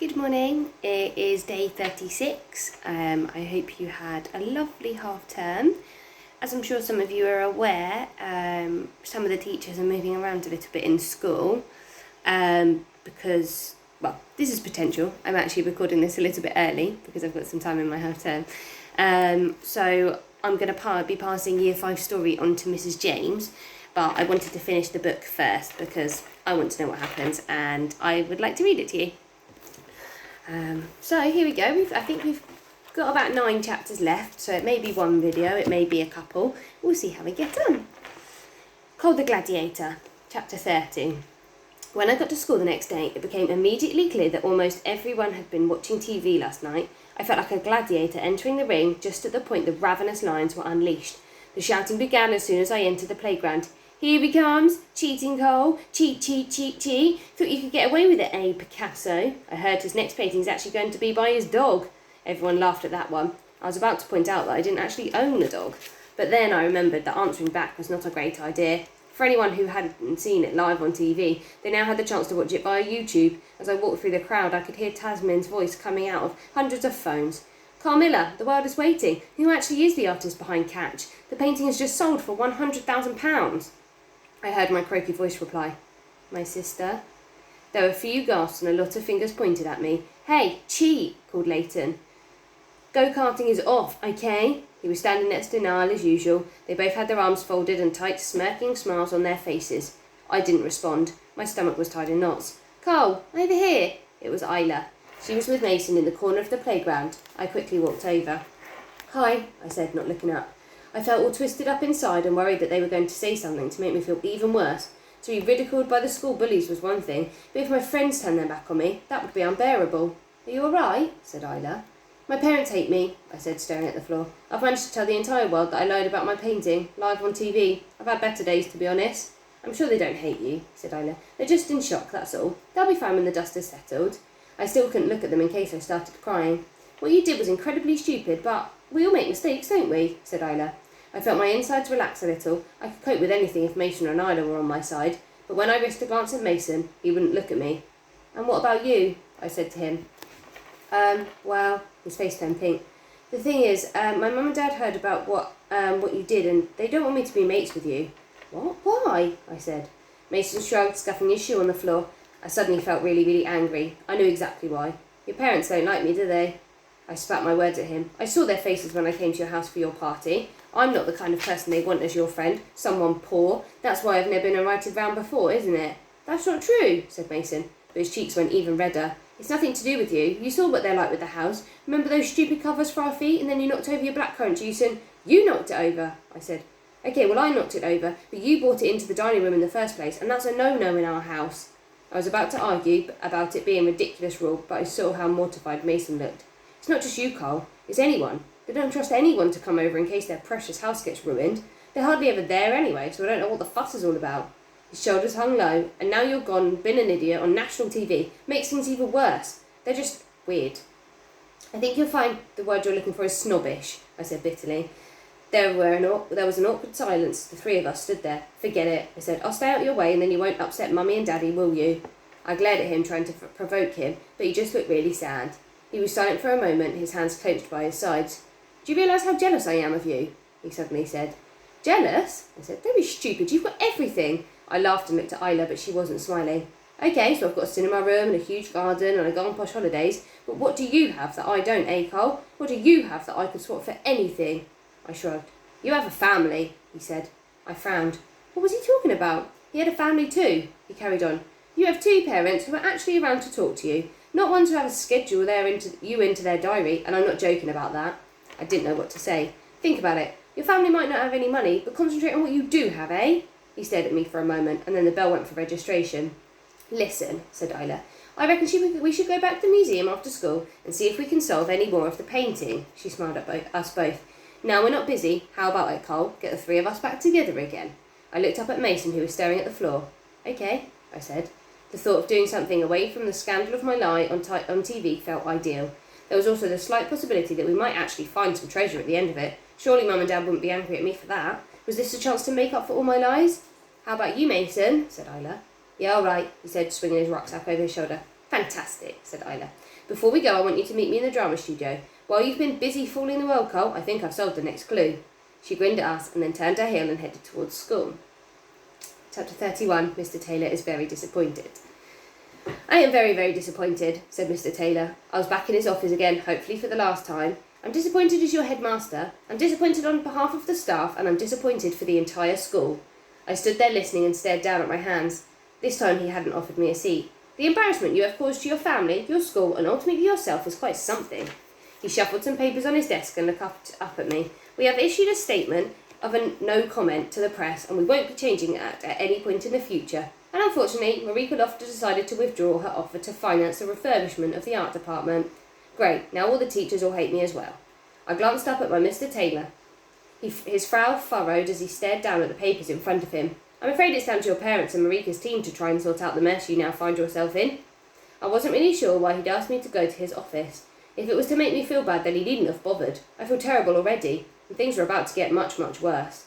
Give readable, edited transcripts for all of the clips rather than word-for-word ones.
Good morning, it is day 36. I hope you had a lovely half term. As I'm sure some of you are aware, some of the teachers are moving around a little bit in school because, well, this is potential. I'm actually recording this a little bit early because I've got some time in my half term. So I'm going to be passing Year 5 story on to Mrs. James, but I wanted to finish the book first because I want to know what happens and I would like to read it to you. So here we go. I think we've got about 9 chapters left, so it may be one video, it may be a couple. We'll see how we get on. Cole the Gladiator, chapter 30. When I got to school the next day, it became immediately clear that almost everyone had been watching TV last night. I felt like a gladiator entering the ring just at the point the ravenous lions were unleashed. The shouting began as soon as I entered the playground. "Here he comes! Cheating, Cole! Cheat, cheat, cheat, cheat! Thought you could get away with it, eh, Picasso?" I heard his next painting is actually going to be by his dog. Everyone laughed at that one. I was about to point out that I didn't actually own a dog, but then I remembered that answering back was not a great idea. For anyone who hadn't seen it live on TV, they now had the chance to watch it via YouTube. As I walked through the crowd, I could hear Tasman's voice coming out of hundreds of phones. "Carmilla, the world is waiting. Who actually is the artist behind Catch? The painting is just sold for £100,000. I heard my croaky voice reply. "My sister?" There were a few gasps and a lot of fingers pointed at me. "Hey, cheat!" called Leighton. "Go-karting is off, okay?" He was standing next to Niall as usual. They both had their arms folded and tight, smirking smiles on their faces. I didn't respond. My stomach was tied in knots. "Cole, over here!" It was Isla. She was with Mason in the corner of the playground. I quickly walked over. "Hi," I said, not looking up. I felt all twisted up inside and worried that they were going to say something to make me feel even worse. To be ridiculed by the school bullies was one thing, but if my friends turned their back on me, that would be unbearable. "Are you all right?" said Isla. "My parents hate me," I said, staring at the floor. "I've managed to tell the entire world that I lied about my painting, live on TV. I've had better days, to be honest." "I'm sure they don't hate you," said Isla. "They're just in shock, that's all. They'll be fine when the dust has settled." I still couldn't look at them in case I started crying. "What you did was incredibly stupid, but we all make mistakes, don't we?" said Isla. I felt my insides relax a little. I could cope with anything if Mason or Isla were on my side, but when I risked a glance at Mason, he wouldn't look at me. "And what about you?" I said to him. Well, his face turned pink. "The thing is, my mum and dad heard about what you did, and they don't want me to be mates with you." "What? Why?" I said. Mason shrugged, scuffing his shoe on the floor. I suddenly felt really, really angry. I knew exactly why. "Your parents don't like me, do they?" I spat my words at him. "I saw their faces when I came to your house for your party. I'm not the kind of person they want as your friend, someone poor. That's why I've never been invited round before, isn't it?" "That's not true," said Mason, but his cheeks went even redder. "It's nothing to do with you. You saw what they're like with the house. Remember those stupid covers for our feet and then you knocked over your blackcurrant juice and—" "You knocked it over," I said. "Okay, well I knocked it over, but you brought it into the dining room in the first place, and that's a no-no in our house." I was about to argue about it being a ridiculous rule, but I saw how mortified Mason looked. "It's not just you, Cole. It's anyone. They don't trust anyone to come over in case their precious house gets ruined. They're hardly ever there anyway, so I don't know what the fuss is all about." His shoulders hung low, "And now you're gone, been an idiot on national TV. Makes things even worse. They're just weird." "I think you'll find the word you're looking for is snobbish," I said bitterly. There was an awkward silence. The three of us stood there. "Forget it," I said. "I'll stay out your way and then you won't upset Mummy and Daddy, will you?" I glared at him, trying to provoke him, but he just looked really sad. He was silent for a moment, his hands clenched by his sides. "Do you realise how jealous I am of you?" he suddenly said. "Jealous?" I said. "Don't be stupid, you've got everything." I laughed and looked at Isla, but she wasn't smiling. "Okay, so I've got a cinema room and a huge garden and I go on posh holidays, but what do you have that I don't, eh, Cole? What do you have that I could swap for anything?" I shrugged. "You have a family," he said. I frowned. What was he talking about? He had a family too, he carried on. "You have 2 parents who are actually around to talk to you, not ones who have a schedule you into their diary, and I'm not joking about that." I didn't know what to say. "Think about it. Your family might not have any money, but concentrate on what you do have, eh?" He stared at me for a moment, and then the bell went for registration. "Listen," said Isla, "I reckon we should go back to the museum after school and see if we can solve any more of the painting." She smiled at us both. "Now we're not busy. How about it, Cole? Get the 3 of us back together again." I looked up at Mason, who was staring at the floor. "Okay," I said. The thought of doing something away from the scandal of my lie on TV felt ideal. There was also the slight possibility that we might actually find some treasure at the end of it. Surely Mum and Dad wouldn't be angry at me for that. Was this a chance to make up for all my lies? "How about you, Mason?" said Isla. "Yeah, all right," he said, swinging his rucksack over his shoulder. Fantastic, said Isla. Before we go, I want you to meet me in the drama studio. While you've been busy fooling the roll call, I think I've solved the next clue. She grinned at us and then turned her heel and headed towards school. Chapter 31, Mr. Taylor is very disappointed. I am very, very disappointed, said Mr. Taylor. I was back in his office again, hopefully for the last time. I'm disappointed as your headmaster. I'm disappointed on behalf of the staff, and I'm disappointed for the entire school. I stood there listening and stared down at my hands. This time he hadn't offered me a seat. The embarrassment you have caused to your family, your school, and ultimately yourself is quite something. He shuffled some papers on his desk and looked up at me. We have issued a statement of a no comment to the press, and we won't be changing it at any point in the future. And unfortunately, Marika Loftus decided to withdraw her offer to finance the refurbishment of the art department. Great, now all the teachers will hate me as well. I glanced up at my Mr. Taylor. His brow furrowed as he stared down at the papers in front of him. I'm afraid it's down to your parents and Marika's team to try and sort out the mess you now find yourself in. I wasn't really sure why he'd asked me to go to his office. If it was to make me feel bad, then he needn't have bothered. I feel terrible already, and things are about to get much, much worse.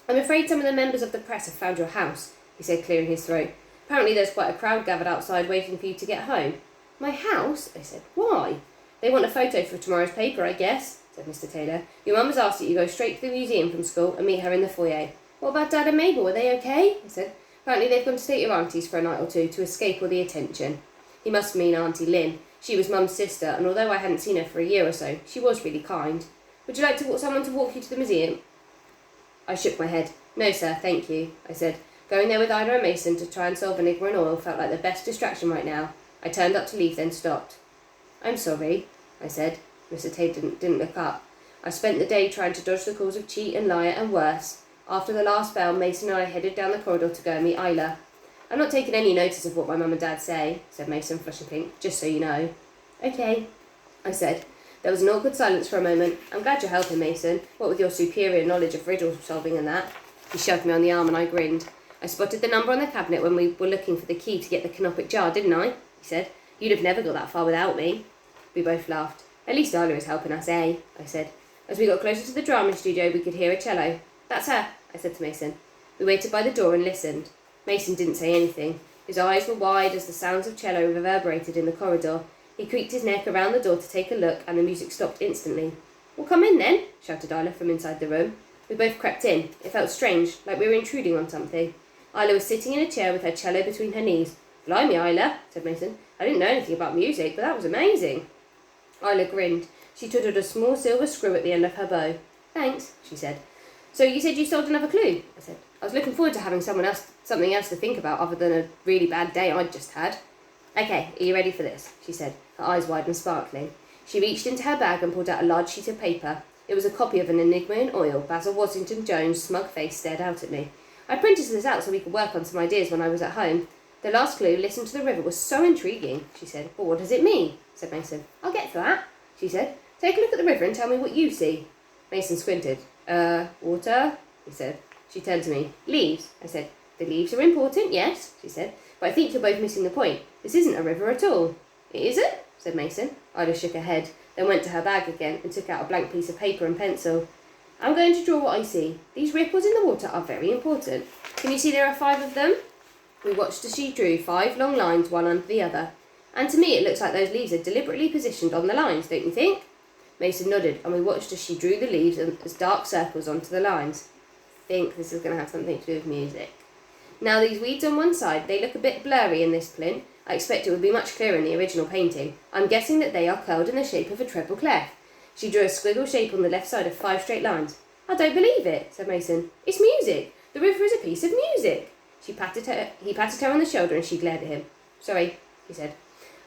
I'm afraid some of the members of the press have found your house, he said, clearing his throat. Apparently there's quite a crowd gathered outside waiting for you to get home. My house? I said. Why? They want a photo for tomorrow's paper, I guess, said Mr. Taylor. Your mum has asked that you go straight to the museum from school and meet her in the foyer. What about Dad and Mabel? Are they okay? I said. Apparently they've gone to stay at your auntie's for a night or two to escape all the attention. He must mean Auntie Lynn. She was Mum's sister, and although I hadn't seen her for a year or so, she was really kind. Would you like someone to walk you to the museum? I shook my head. No, sir, thank you, I said. Going there with Ida and Mason to try and solve Enigma and Oil felt like the best distraction right now. I turned up to leave, then stopped. I'm sorry, I said. Mr. Tate didn't look up. I spent the day trying to dodge the calls of cheat and liar and worse. After the last bell, Mason and I headed down the corridor to go and meet Isla. I'm not taking any notice of what my mum and dad say, said Mason, flushing pink, just so you know. Okay, I said. There was an awkward silence for a moment. I'm glad you're helping, Mason. What with your superior knowledge of riddle solving and that. He shoved me on the arm and I grinned. I spotted the number on the cabinet when we were looking for the key to get the canopic jar, didn't I? He said. You'd have never got that far without me. We both laughed. At least Isla is helping us, eh? I said. As we got closer to the drama studio, we could hear a cello. That's her, I said to Mason. We waited by the door and listened. Mason didn't say anything. His eyes were wide as the sounds of cello reverberated in the corridor. He creaked his neck around the door to take a look, and the music stopped instantly. Well, come in then, shouted Isla from inside the room. We both crept in. It felt strange, like we were intruding on something. Isla was sitting in a chair with her cello between her knees. Blimey, Isla, said Mason. I didn't know anything about music, but that was amazing. Isla grinned. She twiddled a small silver screw at the end of her bow. Thanks, she said. So you said you solved another clue? I said. I was looking forward to having something else to think about other than a really bad day I'd just had. Okay, are you ready for this? She said, her eyes wide and sparkling. She reached into her bag and pulled out a large sheet of paper. It was a copy of an Enigma in Oil. Basil Washington Jones' smug face stared out at me. I printed this out so we could work on some ideas when I was at home. The last clue, listen to the river, was so intriguing, she said. But what does it mean? Said Mason. I'll get to that, she said. Take a look at the river and tell me what you see. Mason squinted. Water, he said. She turned to me. Leaves, I said. The leaves are important, yes, she said. But I think you're both missing the point. This isn't a river at all. It isn't? Said Mason. Ida shook her head, then went to her bag again and took out a blank piece of paper and pencil. I'm going to draw what I see. These ripples in the water are very important. Can you see there are 5 of them? We watched as she drew 5 long lines, one under the other. And to me it looks like those leaves are deliberately positioned on the lines, don't you think? Mason nodded, and we watched as she drew the leaves as dark circles onto the lines. I think this is going to have something to do with music. Now these weeds on one side, they look a bit blurry in this print. I expect it would be much clearer in the original painting. I'm guessing that they are curled in the shape of a treble clef. She drew a squiggle shape on the left side of 5 straight lines. I don't believe it, said Mason. It's music. The river is a piece of music. He patted her on the shoulder and she glared at him. Sorry, he said.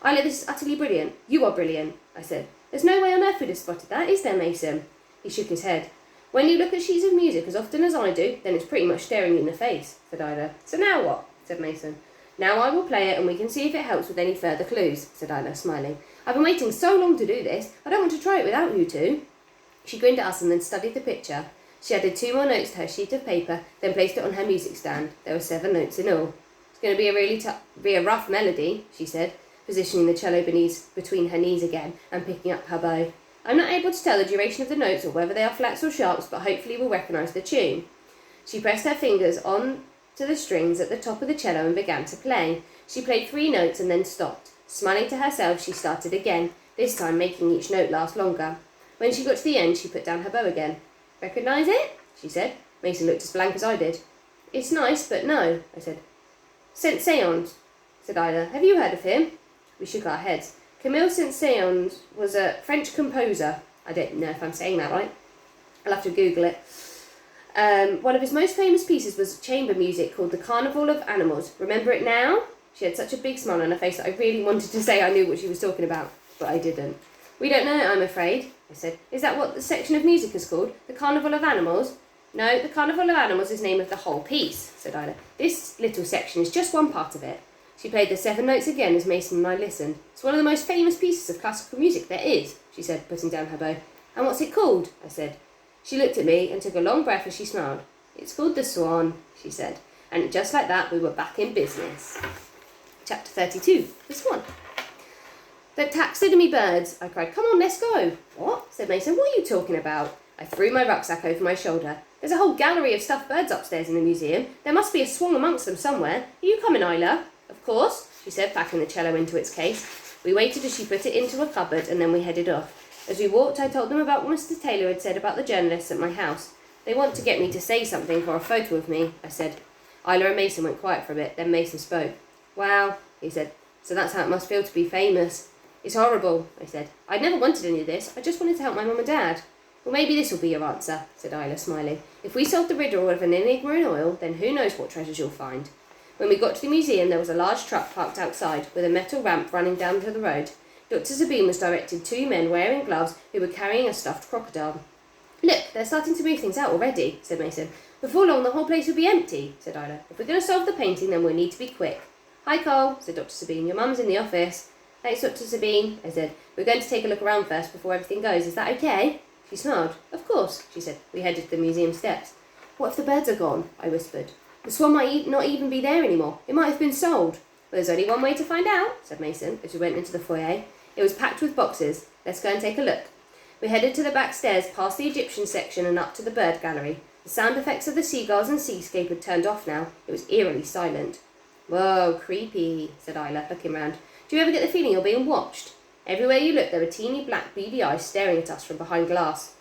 Isla, this is utterly brilliant. You are brilliant, I said. There's no way on earth we'd have spotted that, is there, Mason? He shook his head. When you look at sheets of music as often as I do, then it's pretty much staring you in the face, said Isla. So now what? Said Mason. Now I will play it and we can see if it helps with any further clues, said Isla, smiling. I've been waiting so long to do this, I don't want to try it without you two. She grinned at us and then studied the picture. She added 2 more notes to her sheet of paper, then placed it on her music stand. There were 7 notes in all. It's going to be a rough melody, she said, positioning the cello between her knees again and picking up her bow. I'm not able to tell the duration of the notes or whether they are flats or sharps, but hopefully we'll recognise the tune. She pressed her fingers on to the strings at the top of the cello and began to play. She played 3 notes and then stopped. Smiling to herself, she started again, this time making each note last longer. When she got to the end, she put down her bow again. "Recognise it?" she said. Mason looked as blank as I did. "It's nice, but no," I said. "Saint-Saëns," said Isla. "Have you heard of him?" We shook our heads. Camille Saint-Saëns was a French composer. I don't know if I'm saying that right. I'll have to Google it. One of his most famous pieces was chamber music called The Carnival of Animals. Remember it now? She had such a big smile on her face that I really wanted to say I knew what she was talking about, but I didn't. "We don't know it, I'm afraid," I said. "Is that what the section of music is called? The Carnival of Animals?" "No, the Carnival of Animals is the name of the whole piece," said Ida. "This little section is just one part of it." She played the 7 notes again as Mason and I listened. "It's one of the most famous pieces of classical music there is," she said, putting down her bow. "And what's it called?" I said. She looked at me and took a long breath as she smiled. "It's called The Swan," she said. And just like that, we were back in business. Chapter 32, The Swan. "The taxidermy birds," I cried. "Come on, let's go." "What?" said Mason. "What are you talking about?" I threw my rucksack over my shoulder. "There's a whole gallery of stuffed birds upstairs in the museum. There must be a swan amongst them somewhere. Are you coming, Isla?" "Of course," she said, packing the cello into its case. We waited as she put it into a cupboard, and then we headed off. As we walked, I told them about what Mr. Taylor had said about the journalists at my house. "They want to get me to say something for a photo of me," I said. Isla and Mason went quiet for a bit, then Mason spoke. "Wow," he said. "So that's how it must feel to be famous." "It's horrible," I said. "I'd never wanted any of this. I just wanted to help my mum and dad." "Well, maybe this will be your answer," said Isla, smiling. "If we solve the riddle of an enigma in oil, then who knows what treasures you'll find." When we got to the museum, there was a large truck parked outside, with a metal ramp running down to the road. Dr. Sabine was directed 2 men wearing gloves who were carrying a stuffed crocodile. "Look, they're starting to move things out already," said Mason. "Before long, the whole place will be empty," said Isla. "If we're going to solve the painting, then we'll need to be quick." "Hi, Cole," said Dr. Sabine. "Your mum's in the office." "Thanks, Dr. Sabine," I said. "We're going to take a look around first before everything goes. Is that okay?" She smiled. "Of course," she said. We headed to the museum steps. "What if the birds are gone?" I whispered. "The swan might not even be there anymore. It might have been sold." "Well, there's only one way to find out," said Mason, as we went into the foyer. It was packed with boxes. "Let's go and take a look." We headed to the back stairs, past the Egyptian section and up to the bird gallery. The sound effects of the seagulls and seascape had turned off now. It was eerily silent. "Whoa, creepy," said Isla, looking round. "Do you ever get the feeling you're being watched?" Everywhere you looked, there were teeny black beady eyes staring at us from behind glass.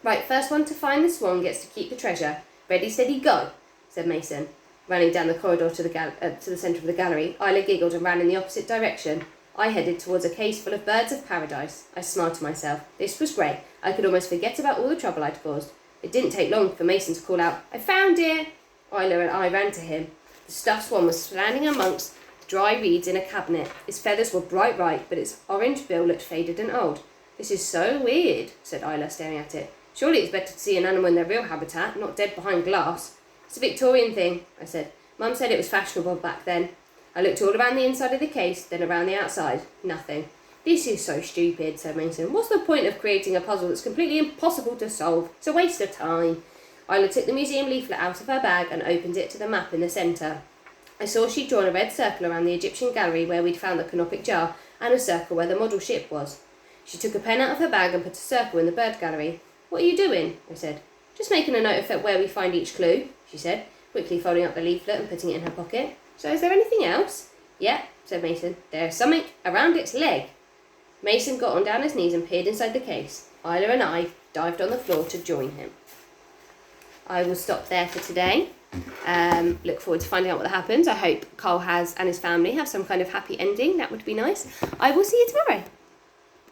"Right, first one to find the swan gets to keep the treasure. Ready, steady, go," said Mason. Running down the corridor to the centre of the gallery, Isla giggled and ran in the opposite direction. I headed towards a case full of birds of paradise. I smiled to myself. This was great. I could almost forget about all the trouble I'd caused. It didn't take long for Mason to call out, "I found it!" Isla and I ran to him. The stuffed swan was standing amongst dry reeds in a cabinet. Its feathers were bright white, but its orange bill looked faded and old. "This is so weird," said Isla, staring at it. "Surely it's better to see an animal in their real habitat, not dead behind glass." "It's a Victorian thing," I said. "Mum said it was fashionable back then." I looked all around the inside of the case, then around the outside. Nothing. "This is so stupid," said Mason. "What's the point of creating a puzzle that's completely impossible to solve? It's a waste of time." Isla took the museum leaflet out of her bag and opened it to the map in the centre. I saw she'd drawn a red circle around the Egyptian gallery where we'd found the canopic jar, and a circle where the model ship was. She took a pen out of her bag and put a circle in the bird gallery. "What are you doing?" I said. "Just making a note of where we find each clue," she said, quickly folding up the leaflet and putting it in her pocket. "So is there anything else?" "Yep," said Mason. "There's something around its leg." Mason got on down his knees and peered inside the case. Isla and I dived on the floor to join him. I will stop there for today. Look forward to finding out what happens. I hope Cole and his family have some kind of happy ending. That would be nice. I will see you tomorrow.